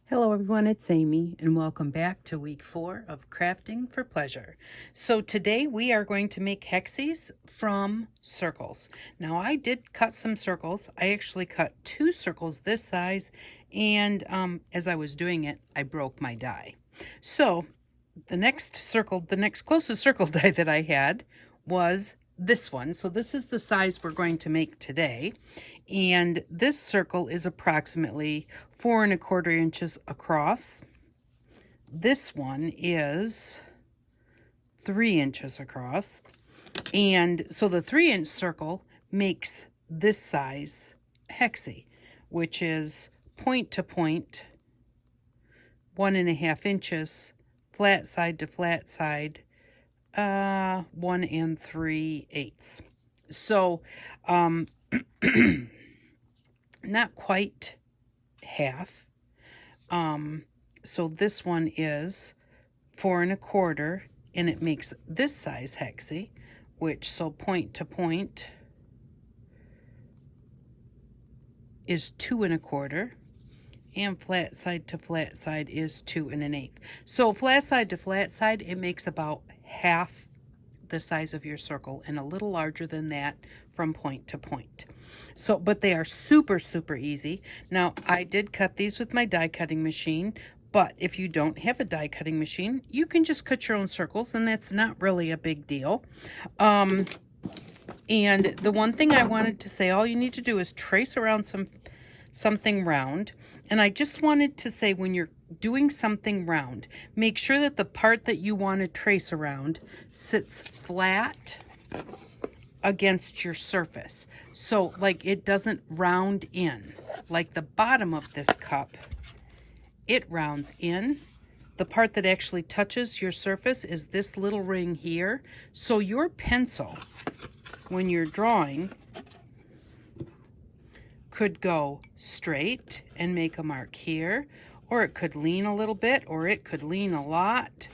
Hello everyone, it's Amy and welcome back to week 4 of Crafting for Pleasure. So today we are going to make hexies from circles. Now I did cut some circles. I actually cut 2 circles this size, and as I was doing it, I broke my die. So the next closest circle die that I had was this one. So this is the size we're going to make today. And this circle is approximately 4¼ inches across. This one is 3 inches across. And so the 3-inch circle makes this size hexie, which is point to point, 1½ inches, flat side to flat side, 1 3/8. So, not quite half. So this one is 4¼ and it makes this size hexie, which so point to point is 2¼ and flat side to flat side is 2 1/8. So flat side to flat side, it makes about half the size of your circle and a little larger than that from point to point. So, but they are super easy. Now, I did cut these with my die cutting machine, but if you don't have a die cutting machine, you can just cut your own circles, and that's not really a big deal. And the one thing I wanted to say, all you need to do is trace around something round. And I just wanted to say, when you're doing something round, make sure that the part that you want to trace around sits flat against your surface. So like it doesn't round in. Like the bottom of this cup, it rounds in. The part that actually touches your surface is this little ring here. So your pencil, when you're drawing, could go straight and make a mark here, or it could lean a little bit, or it could lean a lot.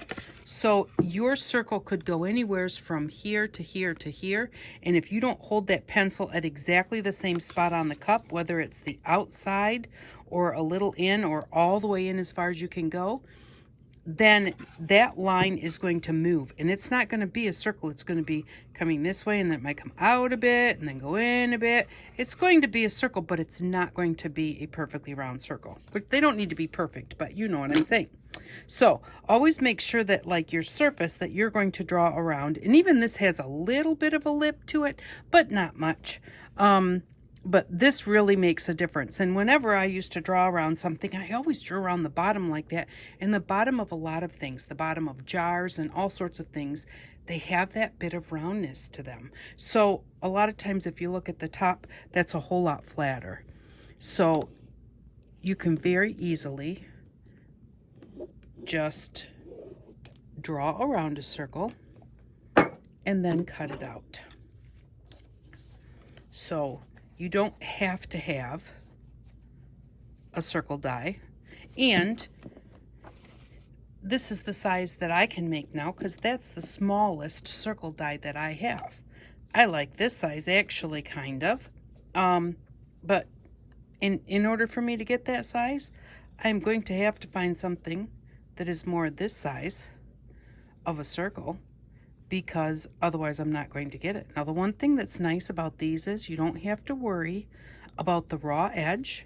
So your circle could go anywhere from here to here to here, and if you don't hold that pencil at exactly the same spot on the cup, whether it's the outside or a little in or all the way in as far as you can go, then that line is going to move, and it's not going to be a circle. It's going to be coming this way, and then it might come out a bit and then go in a bit. It's going to be a circle, but it's not going to be a perfectly round circle. But they don't need to be perfect, but you know what I'm saying. So always make sure that like your surface that you're going to draw around, and even this has a little bit of a lip to it, but not much. But this really makes a difference. And whenever I used to draw around something, I always drew around the bottom like that. And the bottom of a lot of things, the bottom of jars and all sorts of things, they have that bit of roundness to them. So a lot of times if you look at the top, that's a whole lot flatter. So you can very easily just draw around a circle and then cut it out. So you don't have to have a circle die. And this is the size that I can make now because that's the smallest circle die that I have. I like this size actually, kind of. But in order for me to get that size, I'm going to have to find something that is more this size of a circle, because otherwise I'm not going to get it. Now, the one thing that's nice about these is you don't have to worry about the raw edge.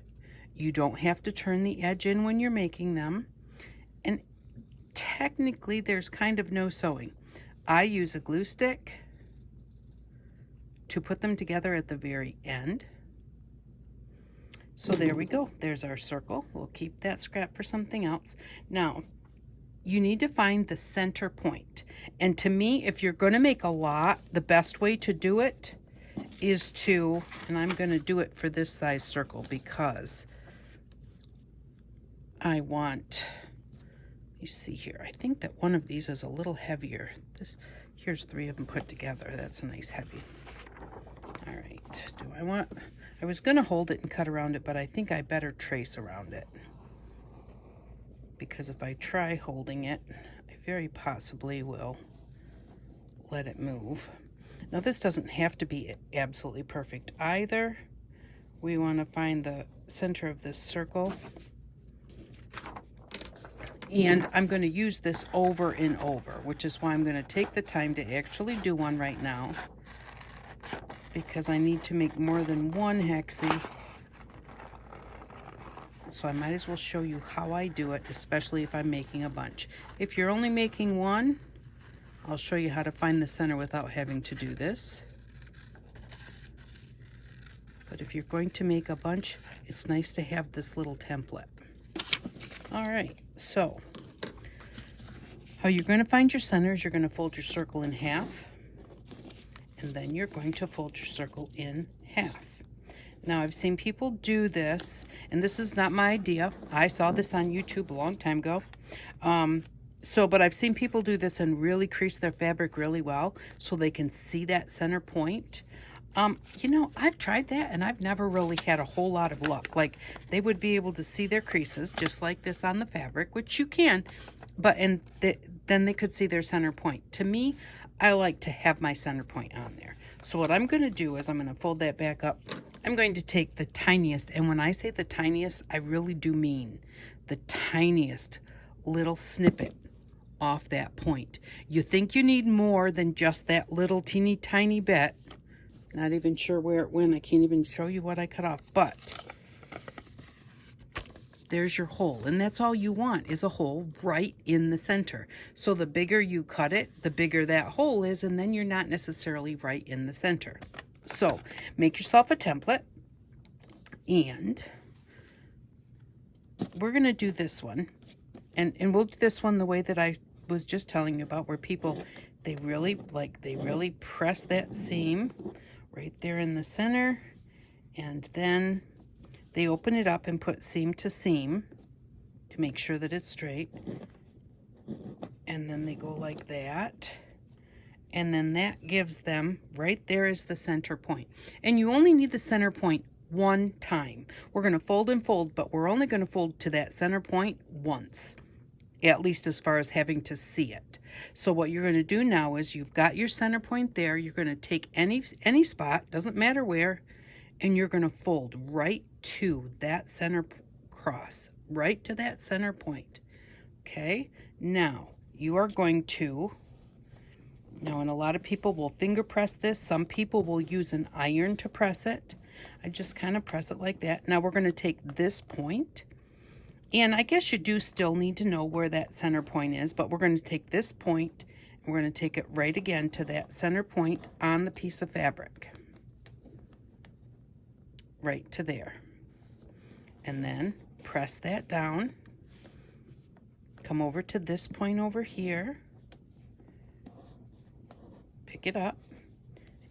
You don't have to turn the edge in when you're making them. And technically, there's kind of no sewing. I use a glue stick to put them together at the very end. So there we go. There's our circle. We'll keep that scrap for something else. Now, you need to find the center point. And to me, if you're going to make a lot, the best way to do it is to, and I'm going to do it for this size circle because I want, let me see here. I think that one of these is a little heavier. Here's 3 of them put together. That's a nice heavy. All right. I was going to hold it and cut around it, but I think I better trace around it, because if I try holding it, I very possibly will let it move. Now, this doesn't have to be absolutely perfect either. We want to find the center of this circle And I'm going to use this over and over, which is why I'm going to take the time to actually do one right now, because I need to make more than one hexie. So I might as well show you how I do it, especially if I'm making a bunch. If you're only making one, I'll show you how to find the center without having to do this. But if you're going to make a bunch, it's nice to have this little template. All right, so how you're going to find your center is you're going to fold your circle in half, and then you're going to fold your circle in half. Now, I've seen people do this, and this is not my idea. I saw this on YouTube a long time ago. But I've seen people do this and really crease their fabric really well so they can see that center point. You know, I've tried that and I've never really had a whole lot of luck. Like, they would be able to see their creases just like this on the fabric, which you can, but then they could see their center point. To me, I like to have my center point on there. So what I'm going to do is I'm going to fold that back up. I'm going to take the tiniest, and when I say the tiniest, I really do mean the tiniest little snippet off that point. You think you need more than just that little teeny tiny bit. Not even sure where it went. I can't even show you what I cut off, but there's your hole. And that's all you want, is a hole right in the center. So the bigger you cut it, the bigger that hole is, and then you're not necessarily right in the center. So make yourself a template, and we're going to do this one. And we'll do this one the way that I was just telling you about, where people, they really press that seam right there in the center, and then they open it up and put seam to seam to make sure that it's straight, and then they go like that, and then that gives them, right there is the center point. And you only need the center point one time. We're going to fold and fold, but we're only going to fold to that center point once, at least as far as having to see it. So what you're going to do now is, you've got your center point there. You're going to take any spot, doesn't matter where, and you're going to fold right to that center cross, right to that center point. Okay, now you are going to, and a lot of people will finger press this. Some people will use an iron to press it. I just kind of press it like that. Now we're going to take this point, and I guess you do still need to know where that center point is, but we're going to take this point and we're going to take it right again to that center point on the piece of fabric. Right to there. And then press that down. Come over to this point over here. Pick it up.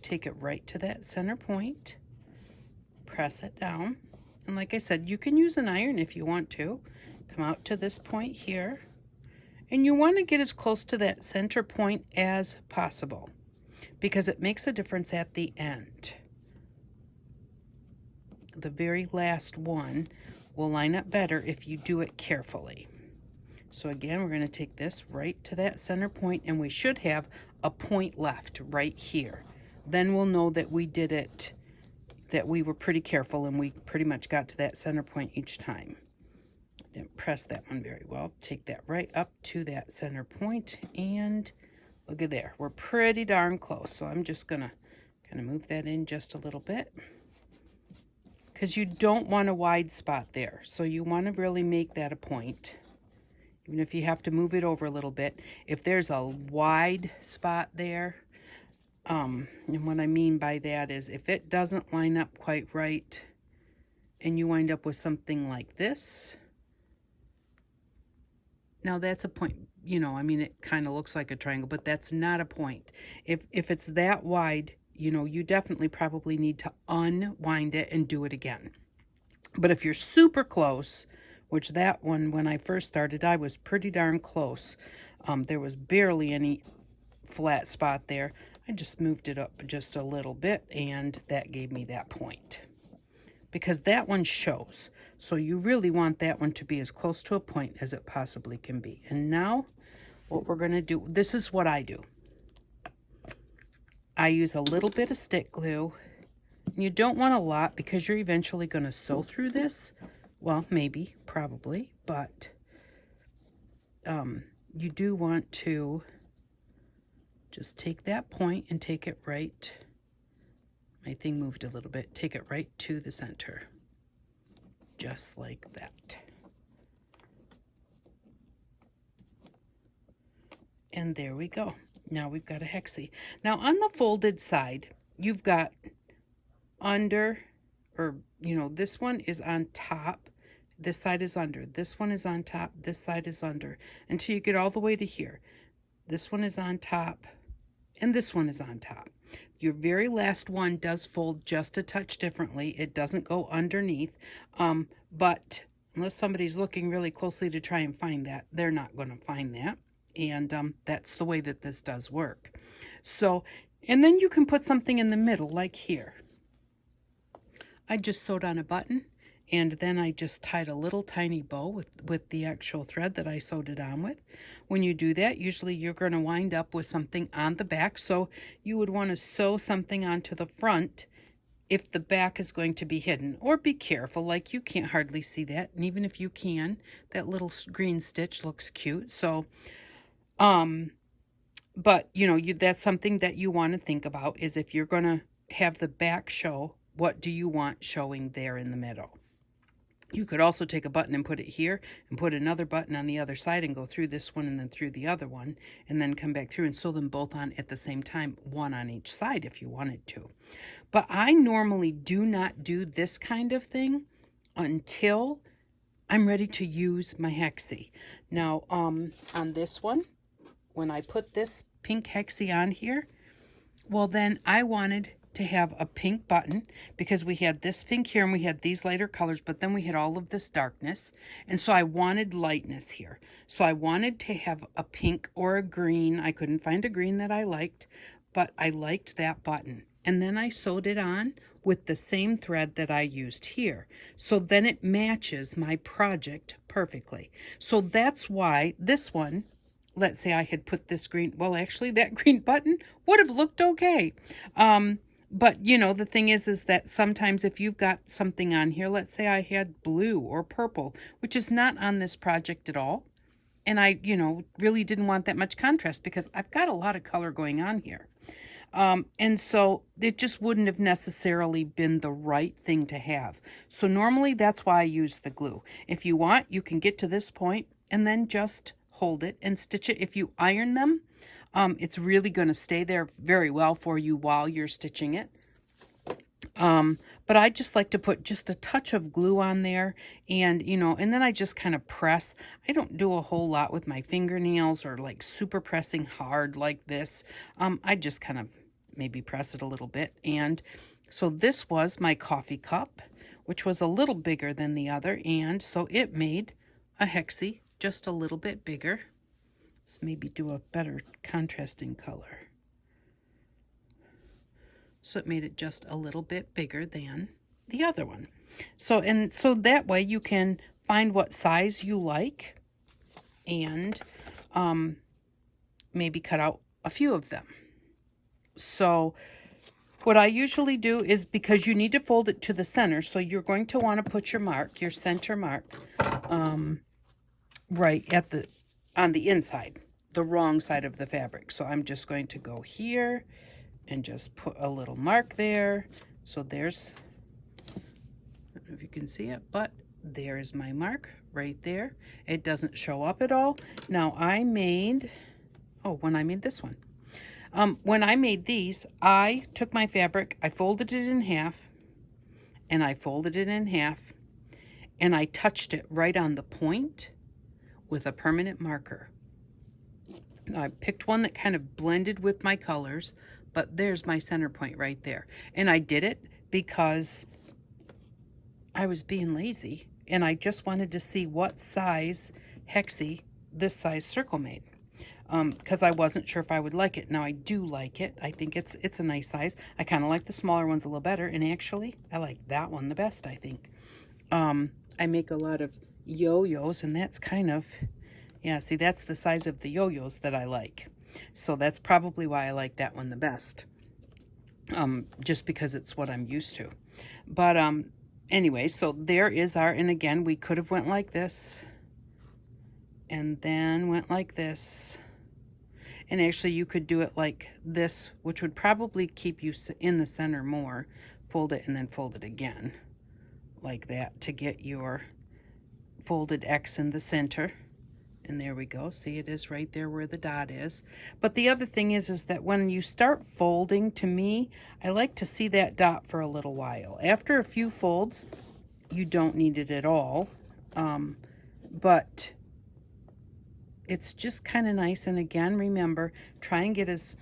Take it right to that center point. Press it down. And like I said, you can use an iron if you want to. Come out to this point here. And you want to get as close to that center point as possible, because it makes a difference at the end. The very last one will line up better if you do it carefully. So again, we're going to take this right to that center point, and we should have a point left right here. Then we'll know that we did it, that we were pretty careful and we pretty much got to that center point each time. Didn't press that one very well. Take that right up to that center point, and look at there. We're pretty darn close. So I'm just going to kind of move that in just a little bit, because you don't want a wide spot there. So you want to really make that a point, even if you have to move it over a little bit. If there's a wide spot there, and what I mean by that is, if it doesn't line up quite right and you wind up with something like this, now that's a point. I mean, it kind of looks like a triangle, but that's not a point. If it's that wide, you definitely probably need to unwind it and do it again. But if you're super close, which that one, when I first started, I was pretty darn close. There was barely any flat spot there. I just moved it up just a little bit, and that gave me that point, because that one shows. So you really want that one to be as close to a point as it possibly can be. And now what we're going to do, this is what I do. I use a little bit of stick glue. You don't want a lot, because you're eventually going to sew through this. Well, maybe, probably, but you do want to just take that point and take it right. My thing moved a little bit. Take it right to the center. Just like that. And there we go. Now we've got a hexie. Now on the folded side, you've got under, or this one is on top, this side is under, this one is on top, this side is under, until you get all the way to here. This one is on top, and this one is on top. Your very last one does fold just a touch differently. It doesn't go underneath, but unless somebody's looking really closely to try and find that, they're not going to find that. And that's the way that this does work. So, and then you can put something in the middle, like here. I just sewed on a button, and then I just tied a little tiny bow with the actual thread that I sewed it on with. When you do that, usually you're going to wind up with something on the back, so you would want to sew something onto the front if the back is going to be hidden. Or be careful, like you can't hardly see that, and even if you can, that little green stitch looks cute. So but that's something that you want to think about, is if you're going to have the back show, what do you want showing there in the middle? You could also take a button and put it here, and put another button on the other side and go through this one and then through the other one, and then come back through and sew them both on at the same time, one on each side if you wanted to. But I normally do not do this kind of thing until I'm ready to use my hexie. Now, on this one, when I put this pink hexie on here, well, then I wanted to have a pink button, because we had this pink here and we had these lighter colors, but then we had all of this darkness, and so I wanted lightness here. So I wanted to have a pink or a green. I couldn't find a green that I liked, but I liked that button. And then I sewed it on with the same thread that I used here. So then it matches my project perfectly. So that's why this one, let's say I had put this green, well, actually that green button would have looked okay. But the thing is that sometimes if you've got something on here, let's say I had blue or purple, which is not on this project at all, and I, really didn't want that much contrast because I've got a lot of color going on here. And so it just wouldn't have necessarily been the right thing to have. So normally that's why I use the glue. If you want, you can get to this point and then just hold it and stitch it. If you iron them, it's really going to stay there very well for you while you're stitching it. But I just like to put just a touch of glue on there, and and then I just kind of press. I don't do a whole lot with my fingernails or like super pressing hard like this. I just kind of maybe press it a little bit. And so this was my coffee cup, which was a little bigger than the other, and so it made a hexie just a little bit bigger. Let's maybe do a better contrasting color. So it made it just a little bit bigger than the other one. So that way you can find what size you like, and maybe cut out a few of them. So what I usually do is, because you need to fold it to the center, so you're going to want to put your mark, your center mark, right on the inside, the wrong side of the fabric. So I'm just going to go here and just put a little mark there. So there's, I don't know if you can see it, but there's my mark right there. It doesn't show up at all. Now when I made this one, when I made these, I took my fabric, I folded it in half, and I folded it in half, and I touched it right on the point with a permanent marker. Now I picked one that kind of blended with my colors, but there's my center point right there. And I did it because I was being lazy, and I just wanted to see what size hexie this size circle made, because I wasn't sure if I would like it. Now I do like it. I think it's a nice size. I kind of like the smaller ones a little better, and actually I like that one the best, I think. I make a lot of yo-yos, and that's kind of, yeah, see, that's the size of the yo-yos that I like. So that's probably why I like that one the best, just because it's what I'm used to. But anyway, so there is our, and again, we could have went like this, and then went like this. And actually you could do it like this, which would probably keep you in the center more. Fold it and then fold it again like that to get your folded X in the center. And there we go. See, it is right there where the dot is. But the other thing is that when you start folding, to me, I like to see that dot for a little while. After a few folds, you don't need it at all. But it's just kind of nice. And again, remember, try and get as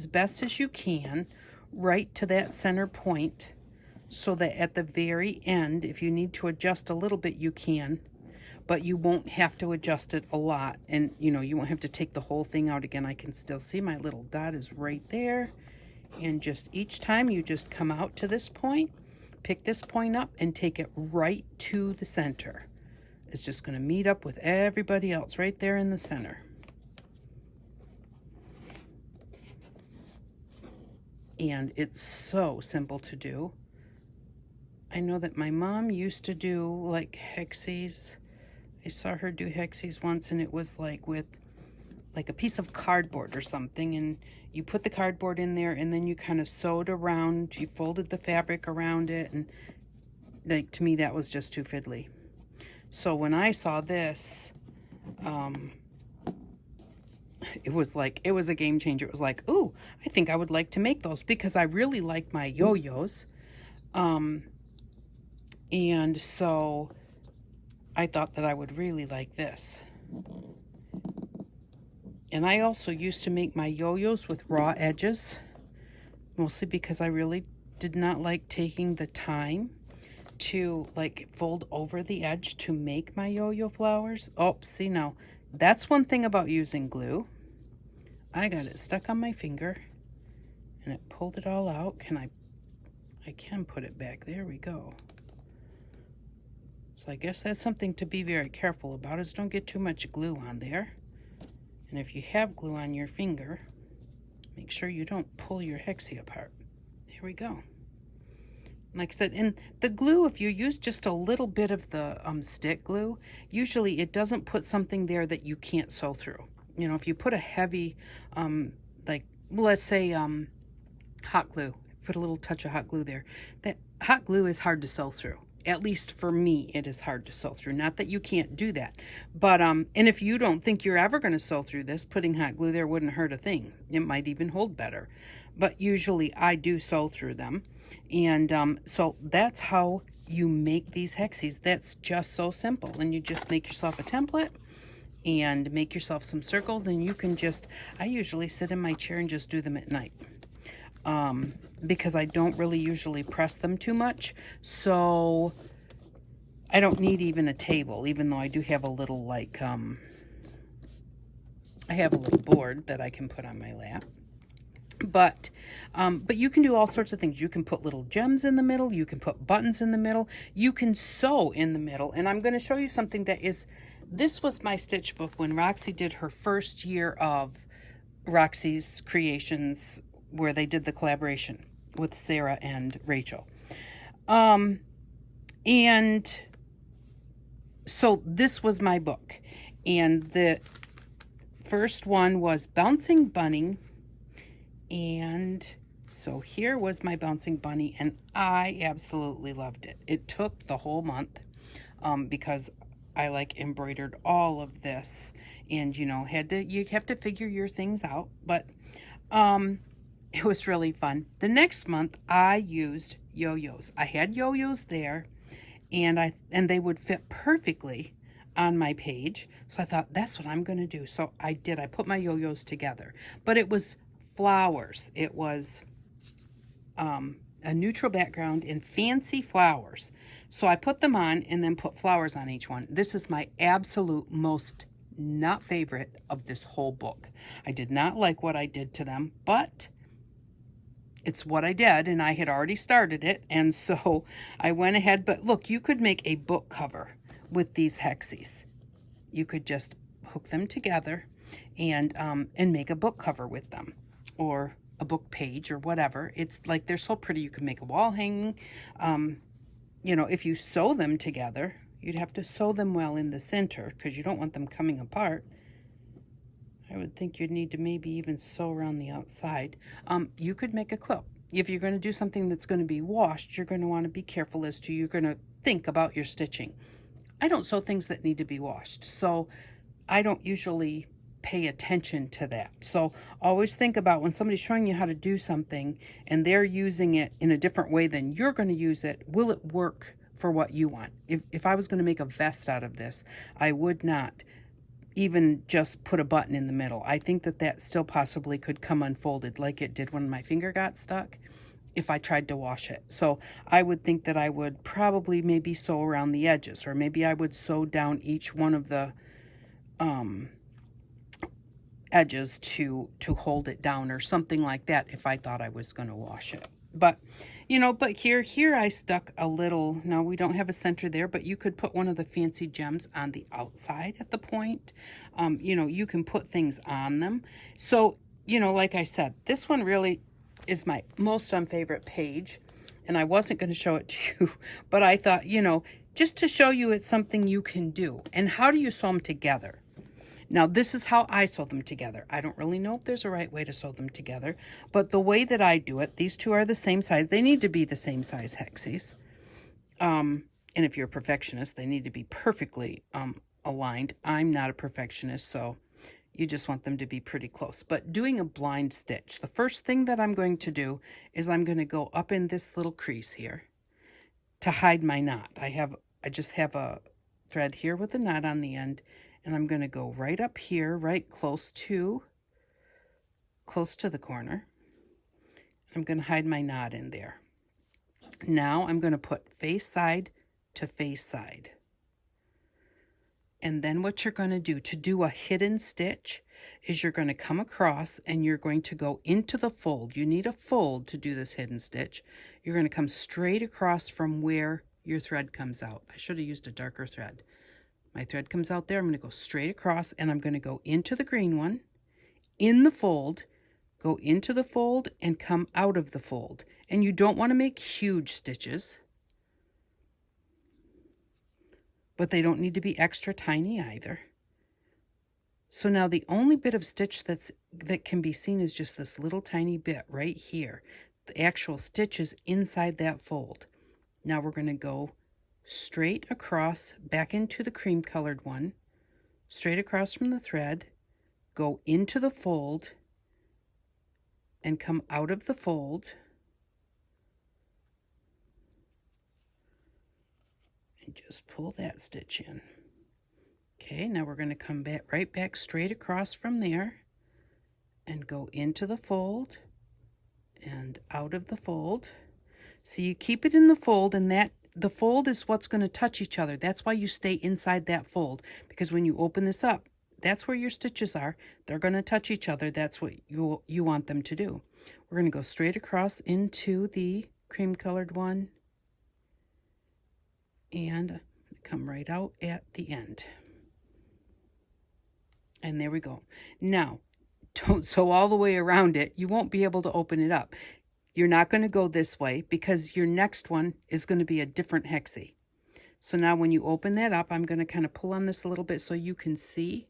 best as you can right to that center point, so that at the very end, if you need to adjust a little bit, you can, but you won't have to adjust it a lot. And you know, you won't have to take the whole thing out again. I can still see my little dot is right there. And just each time you just come out to this point, pick this point up and take it right to the center. It's just going to meet up with everybody else right there in the center. And it's so simple to do. I know that my mom used to do like Hexies. I saw her do Hexies once, and it was like with like a piece of cardboard or something, and you put the cardboard in there and then you kind of sewed around, you folded the fabric around it, and like to me that was just too fiddly. So when I saw this, it was a game changer. It was like, ooh, I think I would like to make those, because I really like my yo-yos. And so I thought that I would really like this. And I also used to make my yo-yos with raw edges, mostly because I really did not like taking the time to like fold over the edge to make my yo-yo flowers. Oh, see, now that's one thing about using glue. I got it stuck on my finger and it pulled it all out. I can put it back. There we go. So I guess that's something to be very careful about, is don't get too much glue on there. And if you have glue on your finger, make sure you don't pull your Hexie apart. There we go. Like I said, and the glue, if you use just a little bit of the stick glue, usually it doesn't put something there that you can't sew through. You know, if you put a heavy, like, let's say hot glue, put a little touch of hot glue there, that hot glue is hard to sew through. At least for me, it is hard to sew through. Not that you can't do that. But, and if you don't think you're ever going to sew through this, putting hot glue there wouldn't hurt a thing. It might even hold better. But usually I do sew through them. And so that's how you make these Hexies. That's just so simple. And you just make yourself a template and make yourself some circles. And you can just, I usually sit in my chair and just do them at night. Because I don't really usually press them too much. So I don't need even a table, even though I do have a little like, I have a little board that I can put on my lap. But you can do all sorts of things. You can put little gems in the middle. You can put buttons in the middle. You can sew in the middle. And I'm going to show you something that is, this was my stitch book when Roxy did her first year of Roxy's Creations, where they did the collaboration with Sarah and Rachel. And so this was my book. And the first one was Bouncing Bunny. And so here was my Bouncing Bunny, and I absolutely loved it. It took the whole month because I like embroidered all of this, and you know, you have to figure your things out, but it was really fun. The next month I used yo-yos. I had yo-yos there, and they would fit perfectly on my page. So I thought, that's what I'm going to do. So I did. I put my yo-yos together, but it was flowers. It was a neutral background and fancy flowers. So I put them on and then put flowers on each one. This is my absolute most not favorite of this whole book. I did not like what I did to them, but it's what I did, and I had already started it, and so I went ahead. But look, you could make a book cover with these Hexies. You could just hook them together and make a book cover with them, or a book page, or whatever. It's like, they're so pretty. You can make a wall hanging. You know, if you sew them together, You'd have to sew them well in the center because you don't want them coming apart. I would think you'd need to maybe even sew around the outside. You could make a quilt. If you're going to do something that's going to be washed, you're going to want to be careful as to you're going to think about your stitching. I don't sew things that need to be washed, so I don't usually pay attention to that. So always think about when somebody's showing you how to do something and they're using it in a different way than you're going to use it, will it work for what you want? If I was going to make a vest out of this, I would not even just put a button in the middle. I think that that still possibly could come unfolded like it did when my finger got stuck if I tried to wash it. So I would think that I would probably maybe sew around the edges, or maybe I would sew down each one of the edges to hold it down or something like that if I thought I was going to wash it. But you know, but here I stuck a little, now we don't have a center there, but you could put one of the fancy gems on the outside at the point. You know, you can put things on them. So, you know, like I said, this one really is my most unfavorite page, and I wasn't going to show it to you, but I thought, you know, just to show you it's something you can do. And how do you sew them together? Now, this is how I sew them together. I don't really know if there's a right way to sew them together, but the way that I do it, these two are the same size. They need to be the same size Hexies. And if you're a perfectionist, they need to be perfectly aligned. I'm not a perfectionist, so you just want them to be pretty close. But doing a blind stitch, the first thing that I'm going to do is I'm going to go up in this little crease here to hide my knot. I just have a thread here with a knot on the end, and I'm going to go right up here, right close to the corner. I'm going to hide my knot in there. Now I'm going to put face side to face side. And then what you're going to do a hidden stitch is you're going to come across and you're going to go into the fold. You need a fold to do this hidden stitch. You're going to come straight across from where your thread comes out. I should have used a darker thread. My thread comes out there. I'm going to go straight across and I'm going to go into the green one, in the fold, go into the fold and come out of the fold. And you don't want to make huge stitches, but they don't need to be extra tiny either. So now the only bit of stitch that can be seen is just this little tiny bit right here. The actual stitch is inside that fold. Now we're going to go straight across back into the cream colored one, straight across from the thread, go into the fold and come out of the fold and just pull that stitch in. Okay, now we're going to come back right back straight across from there and go into the fold and out of the fold. So you keep it in the fold, and the fold is what's going to touch each other. That's why you stay inside that fold, because when you open this up, that's where your stitches are. They're going to touch each other. That's what you want them to do. We're going to go straight across into the cream colored one and come right out at the end. And there we go. Now, don't sew all the way around it. You won't be able to open it up. You're not going to go this way because your next one is going to be a different Hexie. So now when you open that up, I'm going to kind of pull on this a little bit so you can see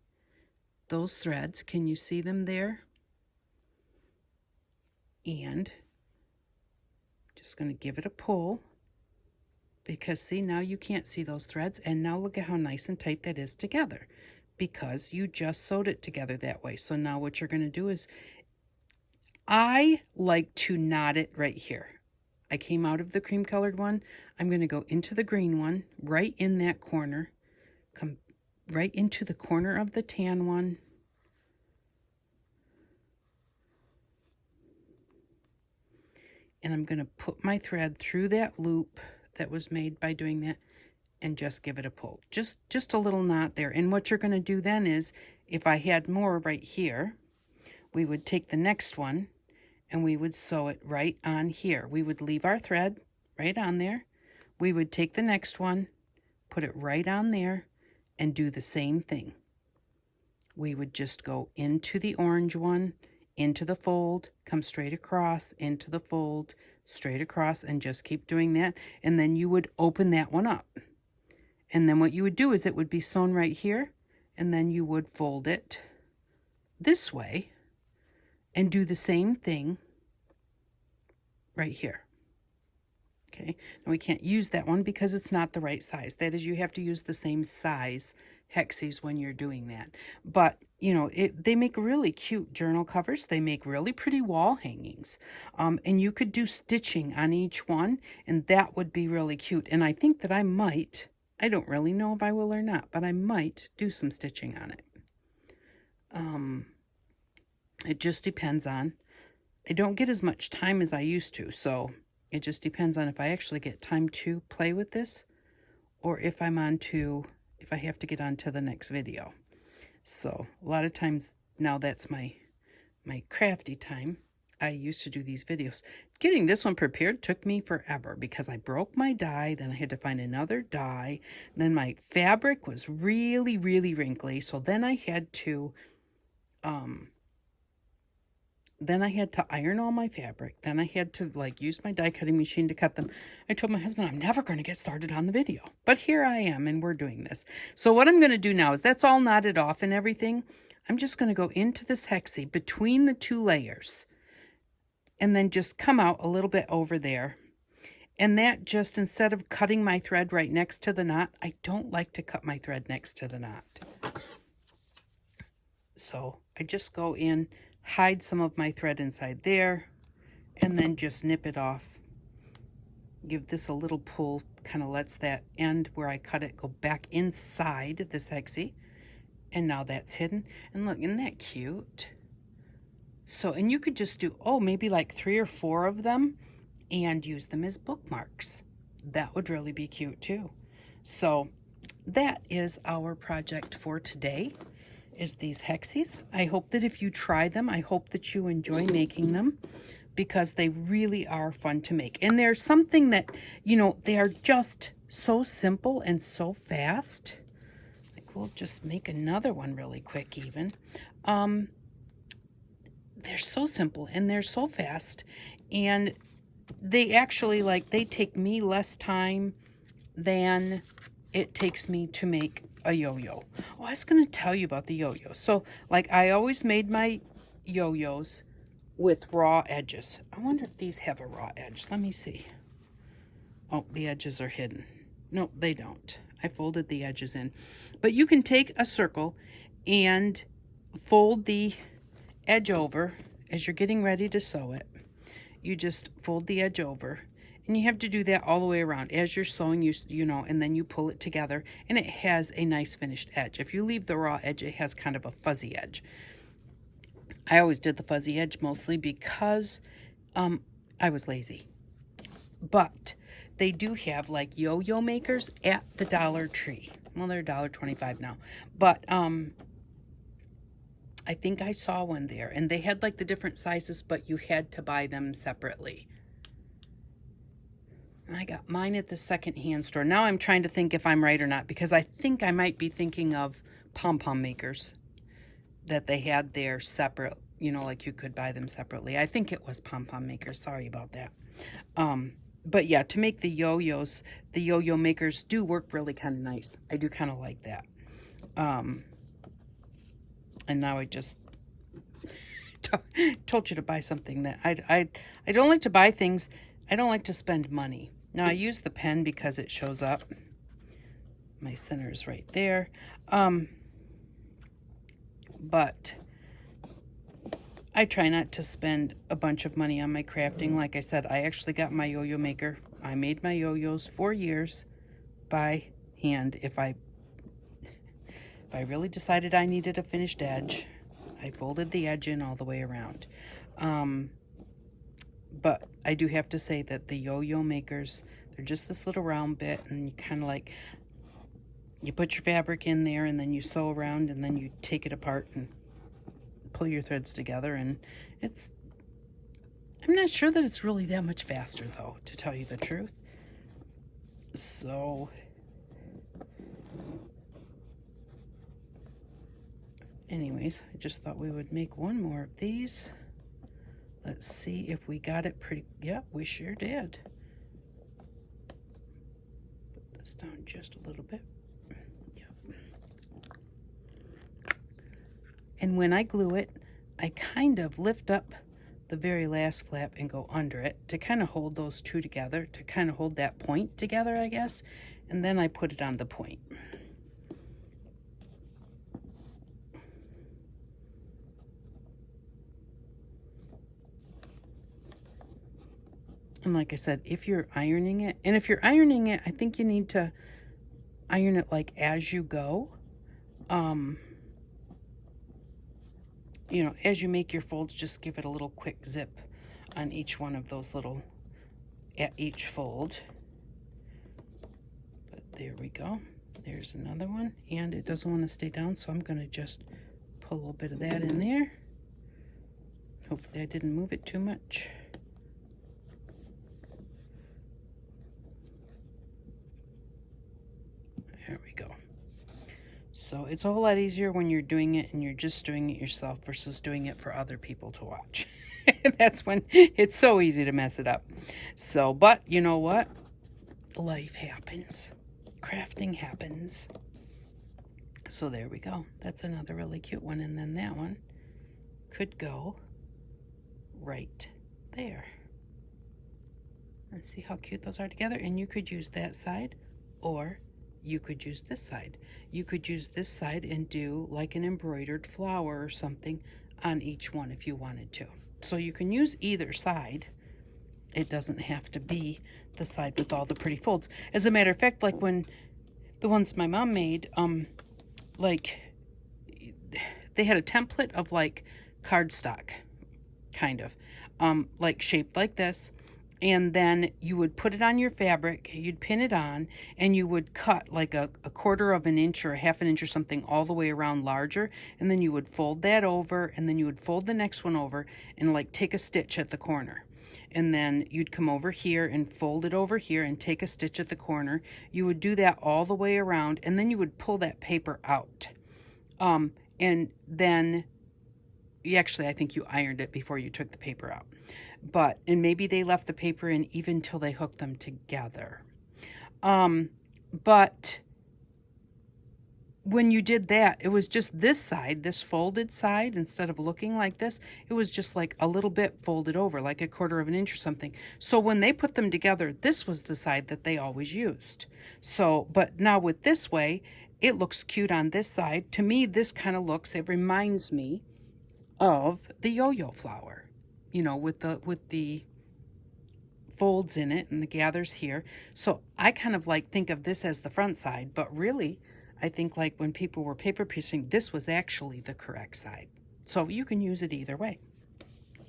those threads. Can you see them there? And just going to give it a pull, because see, now you can't see those threads. And now look at how nice and tight that is together, because you just sewed it together that way. So now what you're going to do is, I like to knot it right here. I came out of the cream colored one. I'm going to go into the green one, right in that corner, come right into the corner of the tan one, and I'm going to put my thread through that loop that was made by doing that and just give it a pull. Just a little knot there. And what you're going to do then is, if I had more right here, we would take the next one and we would sew it right on here. We would leave our thread right on there. We would take the next one, put it right on there, and do the same thing. We would just go into the orange one, into the fold, come straight across, into the fold, straight across, and just keep doing that. And then you would open that one up. And then what you would do is it would be sewn right here, and then you would fold it this way and do the same thing right here. Okay, now we can't use that one because it's not the right size. That is, you have to use the same size Hexies when you're doing that. But, you know, they make really cute journal covers. They make really pretty wall hangings. And you could do stitching on each one, and that would be really cute. And I think that I don't really know if I will or not, but I might do some stitching on it. It just depends on, I don't get as much time as I used to, so it just depends on if I actually get time to play with this, or if I have to get on to the next video. So a lot of times now that's my crafty time. I used to do these videos. Getting this one prepared took me forever because I broke my die, then I had to find another die, then my fabric was really, really wrinkly, so then I had to iron all my fabric. Then I had to use my die cutting machine to cut them. I told my husband I'm never going to get started on the video. But here I am, and we're doing this. So what I'm going to do now is that's all knotted off and everything. I'm just going to go into this Hexie between the two layers and then just come out a little bit over there. And that just, instead of cutting my thread right next to the knot, I don't like to cut my thread next to the knot. So I just go in, hide some of my thread inside there, and then just nip it off. Give this a little pull, kind of lets that end where I cut it go back inside this Hexie. And now that's hidden. And look, isn't that cute? So, and you could just do, maybe like 3 or 4 of them and use them as bookmarks. That would really be cute too. So that is our project for today, is these Hexies. I hope that if you try them, I hope that you enjoy making them, because they really are fun to make. And there's something that, you know, they are just so simple and so fast. Like, we'll just make another one really quick even. They're so simple and they're so fast, and they actually, they take me less time than it takes me to make a yo-yo. I was going to tell you about the yo-yo. So, I always made my yo-yos with raw edges. I wonder if these have a raw edge. Let me see. Oh, the edges are hidden. No, they don't. I folded the edges in. But you can take a circle and fold the edge over as you're getting ready to sew it. You just fold the edge over, and you have to do that all the way around as you're sewing, you know, and then you pull it together, and it has a nice finished edge. If you leave the raw edge, it has kind of a fuzzy edge. I always did the fuzzy edge mostly because I was lazy. But they do have yo-yo makers at the Dollar Tree. Well, they're $1.25 now, but I think I saw one there, and they had the different sizes, but you had to buy them separately. I got mine at the secondhand store. Now I'm trying to think if I'm right or not, because I think I might be thinking of pom-pom makers that they had there separate, you know, you could buy them separately. I think it was pom-pom makers. Sorry about that. But yeah, to make the yo-yos, the yo-yo makers do work really kind of nice. I do kind of like that. And now I just told you to buy something that I don't like to buy things. I don't like to spend money. Now I use the pen because it shows up. My center is right there. But I try not to spend a bunch of money on my crafting. Like I said, I actually got my yo-yo maker. I made my yo-yos for years by hand. If I really decided I needed a finished edge, I folded the edge in all the way around. But I do have to say that the yo-yo makers, they're just this little round bit, and you kind of you put your fabric in there, and then you sew around, and then you take it apart and pull your threads together, and I'm not sure that it's really that much faster, though, to tell you the truth. So anyways, I just thought we would make one more of these. Let's see if we got it pretty. Yep, we sure did. Put this down just a little bit. And when I glue it, I kind of lift up the very last flap and go under it to kind of hold those two together, to kind of hold that point together, I guess. And then I put it on the point. And like I said, if you're ironing it, and if you're ironing it, I think you need to iron it like as you go. You know, as you make your folds, just give it a little quick zip on each one of those little, at each fold. But there we go. There's another one, and it doesn't want to stay down, so I'm going to just pull a little bit of that in there. Hopefully I didn't move it too much. There we go. So it's a whole lot easier when you're doing it and you're just doing it yourself versus doing it for other people to watch. That's when it's so easy to mess it up. So, but you know what? Life happens. Crafting happens. So there we go. That's another really cute one. And then that one could go right there. And see how cute those are together? And you could use that side, or you could use this side. You could use this side and do like an embroidered flower or something on each one if you wanted to. So you can use either side. It doesn't have to be the side with all the pretty folds. As a matter of fact, like when the ones my mom made, like they had a template of like cardstock, kind of, like shaped like this. And then you would put it on your fabric, you'd pin it on, and you would cut like a quarter of an inch or a half an inch or something all the way around larger. And then you would fold that over, and then you would fold the next one over and like take a stitch at the corner. And then you'd come over here and fold it over here and take a stitch at the corner. You would do that all the way around, and then you would pull that paper out. And then, actually, I think you ironed it before you took the paper out. But, and maybe they left the paper in even till they hooked them together. But when you did that, it was just this side, this folded side, instead of looking like this, it was just like a little bit folded over, like a quarter of an inch or something. So when they put them together, this was the side that they always used. So, but now with this way, it looks cute on this side. To me, this kind of looks, it reminds me of the yo-yo flower. You know, with the folds in it and the gathers here. So I kind of like think of this as the front side, but really I think like when people were paper piecing, this was actually the correct side. So you can use it either way.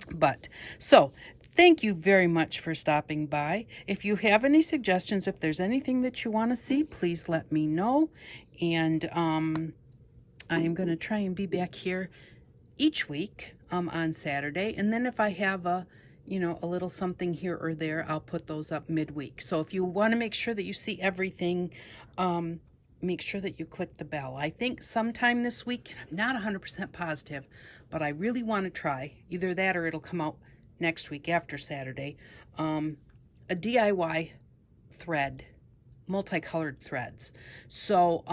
But so thank you very much for stopping by. If you have any suggestions, if there's anything that you want to see, please let me know. And I am going to try and be back here each week on Saturday, and then if I have a little something here or there, I'll put those up midweek. So if you want to make sure that you see everything, make sure that you click the bell. I think sometime this week, and I'm not 100% positive, but I really want to try either that or it'll come out next week after Saturday, a DIY thread, multicolored threads. So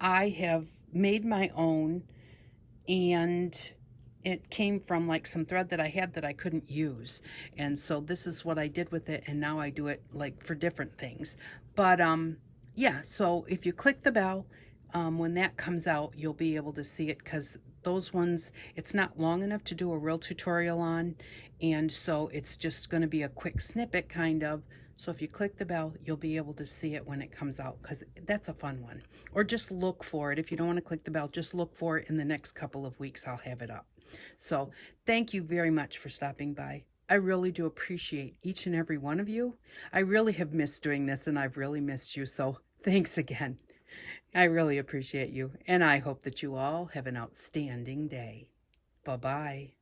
I have made my own, and it came from like some thread that I had that I couldn't use. And so this is what I did with it. And now I do it like for different things. But yeah, so if you click the bell, when that comes out, you'll be able to see it, because those ones, it's not long enough to do a real tutorial on. And so it's just going to be a quick snippet kind of. So if you click the bell, you'll be able to see it when it comes out, because that's a fun one. Or just look for it. If you don't want to click the bell, just look for it in the next couple of weeks. I'll have it up. So thank you very much for stopping by. I really do appreciate each and every one of you. I really have missed doing this, and I've really missed you. So thanks again. I really appreciate you. And I hope that you all have an outstanding day. Bye-bye.